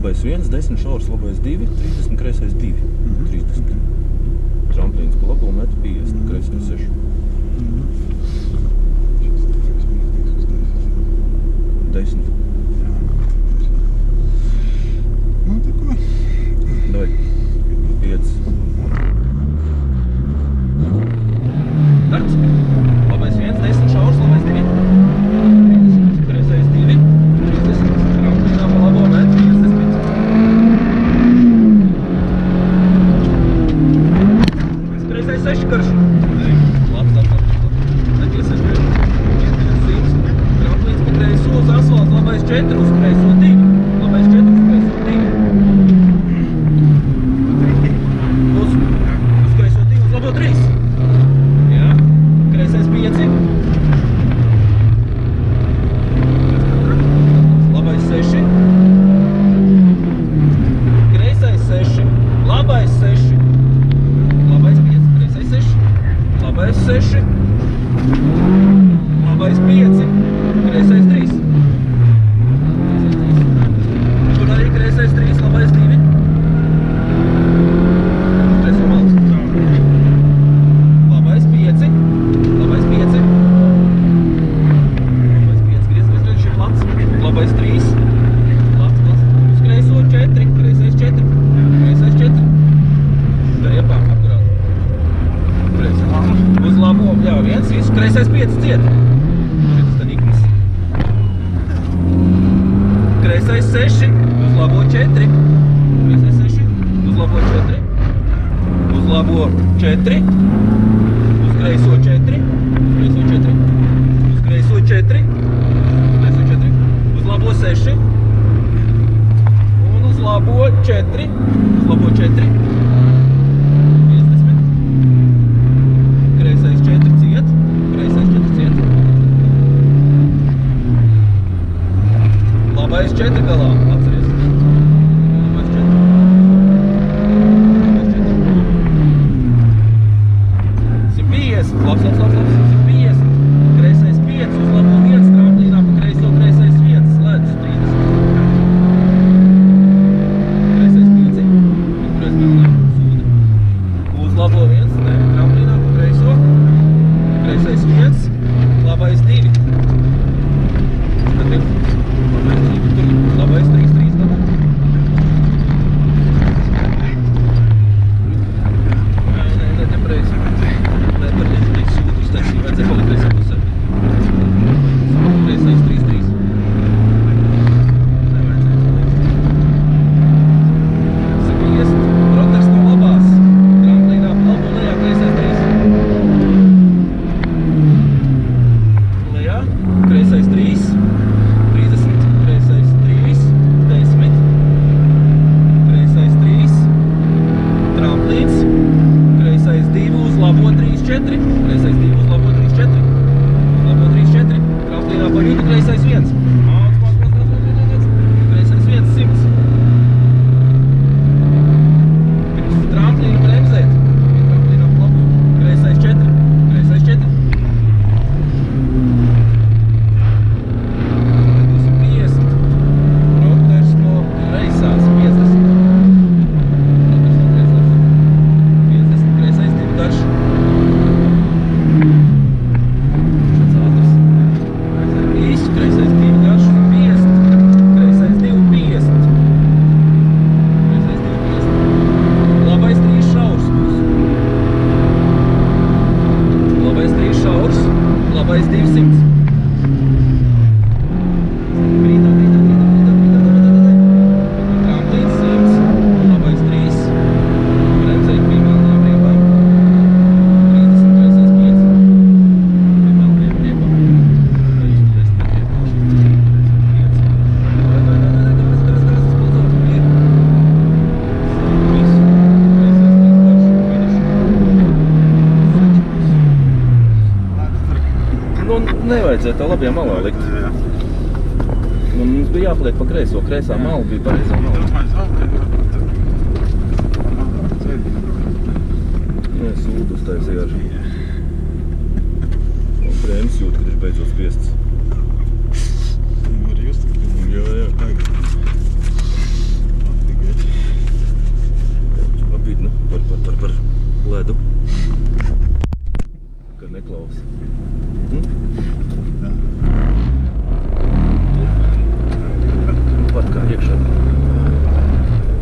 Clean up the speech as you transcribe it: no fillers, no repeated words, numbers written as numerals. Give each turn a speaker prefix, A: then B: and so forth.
A: Labais 1, 10 šaurs, labais 2, 30, kreisais 2. 30. Tramplīns pa labo metu 50, kreisais 6. Desmit.
B: Nu, tā ko?
A: Davai. 5. Darts. Labais 1, 10 šaurs, labais 2. 30, kreisais 2. 30. Tramplīnā pa labo metu 50. Kreisais 6 karš. Labs. Nekliesies priekš. 100. Tramplīns pa kreiso uz asfaltu, labais 4 uz kreiso 2. Labais 4 uz kreiso 2. Uz kreiso 2 uz labo 3. Jā. Kreisais 5. Labais 6. Kreisais 6. Labais 6. Labais 5. Kreisais 6. Labais 6. Labais 5. Kreisais 3. Tur arī kreisais 3, labais 2. Kreiso malas. Labais 5. Labais 5. Labais 5. Griez, šī plats. Labais 3. Plats. Uz kreiso 4. Kreisais 4. Kreisais 4. Dar iepām apkurāt. Uz labo, jā, 1, visu. Kreisais 5 ciet. Kreisais 6, uz labo 4. Kreisais 6, uz labo 4. Uz labo 4. Uz kreiso 4. Kreiso 4. Uz kreiso 4. Kreiso 4. Uz labo 6. Un uz labo 4. Uz labo 4. 50. Kreisais 4 ciet. Kreisais 4 ciet. Labais 4 galā, atceries. Labais 4. Labais 4. 150. Labs. 150. Kreisais 5 uz labo 1. Tramplīnā pa kreiso kreisais 1. Slēdz 30. Kreisais 5. Kurēs galā? Sūda. Uz labo 1. Ne. Tramplīnā pa kreiso. Kreisais 1. Labais 2. Labais 3, 3 dabū. Nē, nepreiz. Nē, par neizdarīt sūdu uztaisīju, vajadzēja palikt kreisā pusē. Kreisais 3, 3. Nevajadzēja palikt. 150. Roters no labās. Tramplīnā pa labo lejā, kreisais 3. Lejā, kreisais 3. 30. Kreisais 3. 10. Kreisais 3. Tramplīns. Kreisais 2 uz labo 3, 4. Kreisais 2 uz labo 3, 4. Uz labo 3, 4. Tramplīnā pa vidu kreisais 1. Kreisais 1, 100. Tramplīnu bremzēt. Tramplīnā pa labo. Kreisais 4. Kreisais 4. 250. Roters no reisās 50. Roters no reisās 50. Kreisais 2 garš. Šāds ātrs. Īsti kreisais 2 garš 50. Kreisais 2 50. Kreisais 2 50. Labais 3 šaurs būs. Labais 3 šaurs. Labais 200. Tramplīns 100. Labais 3. Bremzēt pīmēlnā priekā. 30. Kreisais 5. Pīmēlnā priekā. 10 priekā. 5. Davai, spuldzot. Ir. Visu. Kreisais 3 garš. Finish. Nu, nevajadzēja tā labajā malā likt. Mums bija jāpaliek pa kreiso. Kreisā mala bija pareizā mala. Nē, sūdu uztaisīja ar. Un brēmas jūt, kad ir beidzot spiests.
B: Var just.
A: Jā. par ledu. Kad neklausa.